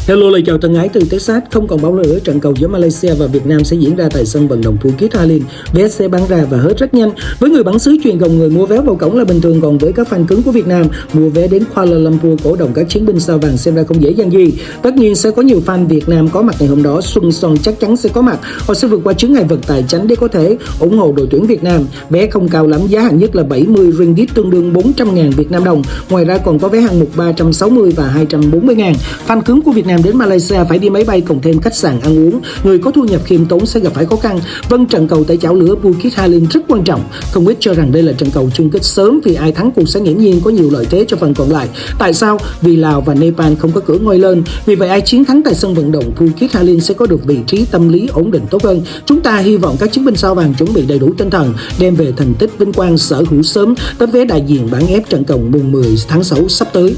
Hello, lời chào thân ái từ Texas. Không còn bao lâu nữa, trận cầu giữa Malaysia và Việt Nam sẽ diễn ra tại sân vận động Phuket Halin. Vé sẽ bán ra và hết rất nhanh. Với người bản xứ truyền gồng người mua vé vào cổng là bình thường, còn với các fan cứng của Việt Nam, mua vé đến Kuala Lumpur cổ động các chiến binh sao vàng xem ra không dễ dàng gì. Tất nhiên sẽ có nhiều fan Việt Nam có mặt ngày hôm đó. Xuân Son chắc chắn sẽ có mặt. Họ sẽ vượt qua chướng ngại vật tài chánh để có thể ủng hộ đội tuyển Việt Nam. Vé không cao lắm, giá hạng nhất là 70 ringgit tương đương 400.000 Việt Nam đồng. Ngoài ra còn có vé hạng mục 360 và 240.000. Fan cứng của Việt Nam đến Malaysia phải đi máy bay cộng thêm khách sạn ăn uống. Người có thu nhập khiêm tốn sẽ gặp phải khó khăn. Vâng, trận cầu tại chảo lửa Phuket Halin rất quan trọng. Không ít cho rằng đây là trận cầu chung kết sớm vì ai thắng cuộc sẽ nghiễm nhiên có nhiều lợi thế cho phần còn lại. Tại sao? Vì Lào và Nepal không có cửa ngoi lên. Vì vậy ai chiến thắng tại sân vận động Phuket Halin sẽ có được vị trí tâm lý ổn định tốt hơn. Chúng ta hy vọng các chiến binh sao vàng chuẩn bị đầy đủ tinh thần, đem về thành tích vinh quang sở hữu sớm tấm vé đại diện bán ép trận cầu mùng 10 tháng 6 sắp tới.